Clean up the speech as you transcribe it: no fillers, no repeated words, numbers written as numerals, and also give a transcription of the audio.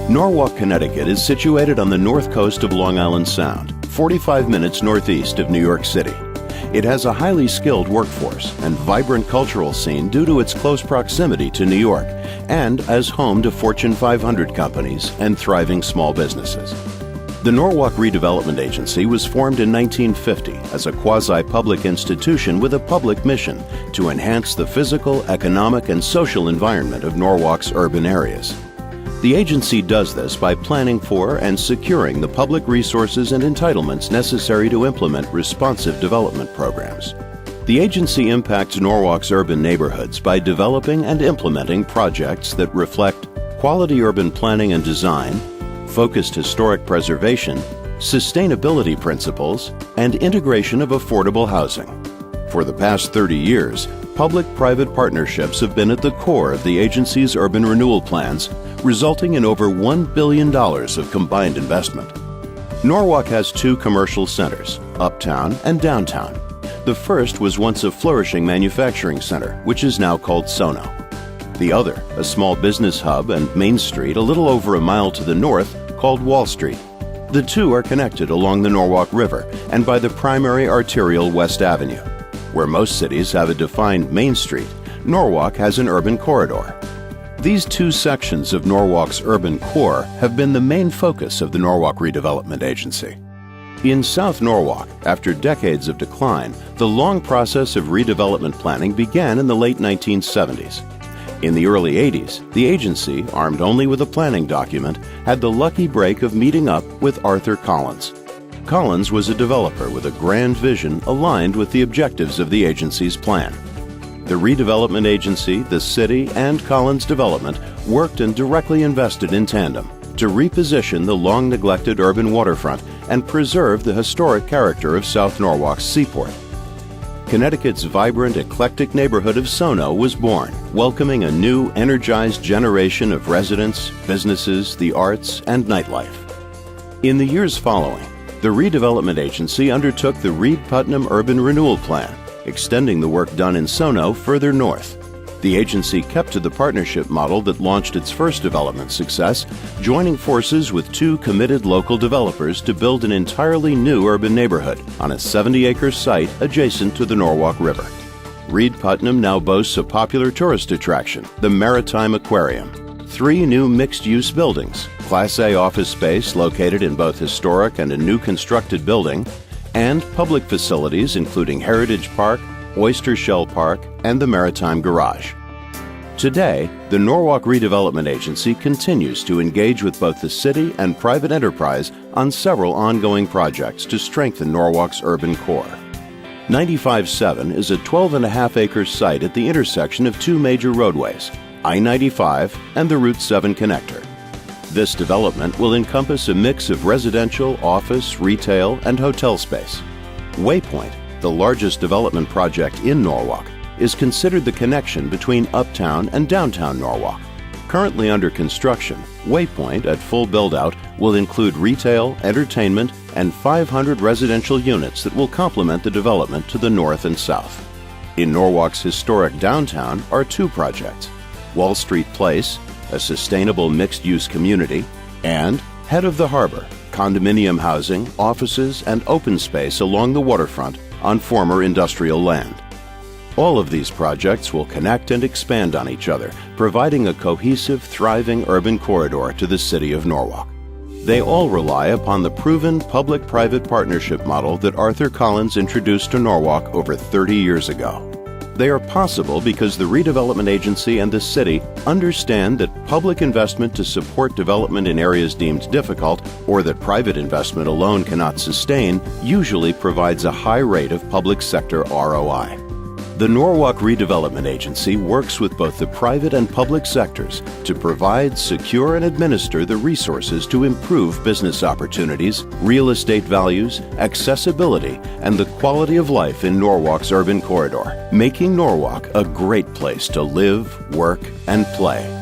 Norwalk, Connecticut is situated on the north coast of Long Island Sound, 45 minutes northeast of New York City. It has a highly skilled workforce and vibrant cultural scene due to its close proximity to New York and as home to Fortune 500 companies and thriving small businesses. The Norwalk Redevelopment Agency was formed in 1950 as a quasi-public institution with a public mission to enhance the physical, economic, and social environment of Norwalk's urban areas. The agency does this by planning for and securing the public resources and entitlements necessary to implement responsive development programs. The agency impacts Norwalk's urban neighborhoods by developing and implementing projects that reflect quality urban planning and design, focused historic preservation, sustainability principles, and integration of affordable housing. For the past 30 years, public-private partnerships have been at the core of the agency's urban renewal plans, resulting in over $1 billion of combined investment. Norwalk has two commercial centers, Uptown and Downtown. The first was once a flourishing manufacturing center, which is now called Sono. The other, a small business hub and Main Street a little over a mile to the north, called Wall Street. The two are connected along the Norwalk River and by the primary arterial West Avenue. Where most cities have a defined Main Street, Norwalk has an urban corridor. These two sections of Norwalk's urban core have been the main focus of the Norwalk Redevelopment Agency. In South Norwalk, after decades of decline, the long process of redevelopment planning began in the late 1970s. In the early 80s, the agency, armed only with a planning document, had the lucky break of meeting up with Arthur Collins. Collins was a developer with a grand vision aligned with the objectives of the agency's plan. The Redevelopment Agency, the city, and Collins Development worked and directly invested in tandem to reposition the long-neglected urban waterfront and preserve the historic character of South Norwalk's seaport. Connecticut's vibrant, eclectic neighborhood of Sono was born, welcoming a new, energized generation of residents, businesses, the arts, and nightlife. In the years following, the Redevelopment Agency undertook the Reed-Putnam Urban Renewal Plan, extending the work done in Sono further north. The agency kept to the partnership model that launched its first development success, joining forces with two committed local developers to build an entirely new urban neighborhood on a 70-acre site adjacent to the Norwalk River. Reed-Putnam now boasts a popular tourist attraction, the Maritime Aquarium, 3 new mixed-use buildings, Class A office space located in both historic and a new constructed building, and public facilities including Heritage Park, Oyster Shell Park, and the Maritime Garage. Today, the Norwalk Redevelopment Agency continues to engage with both the city and private enterprise on several ongoing projects to strengthen Norwalk's urban core. 95-7 is a 12.5-acre site at the intersection of two major roadways, I-95 and the Route 7 connector. This development will encompass a mix of residential, office, retail, and hotel space. Waypoint, the largest development project in Norwalk, is considered the connection between Uptown and Downtown Norwalk. Currently under construction, Waypoint, at full build-out, will include retail, entertainment, and 500 residential units that will complement the development to the north and south. In Norwalk's historic downtown are two projects: Wall Street Place, a sustainable mixed-use community, and Head of the Harbor, condominium housing, offices, and open space along the waterfront on former industrial land. All of these projects will connect and expand on each other, providing a cohesive, thriving urban corridor to the city of Norwalk. They all rely upon the proven public-private partnership model that Arthur Collins introduced to Norwalk over 30 years ago. They are possible because the Redevelopment Agency and the city understand that public investment to support development in areas deemed difficult, or that private investment alone cannot sustain, usually provides a high rate of public sector ROI. The Norwalk Redevelopment Agency works with both the private and public sectors to provide, secure, and administer the resources to improve business opportunities, real estate values, accessibility, and the quality of life in Norwalk's urban corridor, making Norwalk a great place to live, work, and play.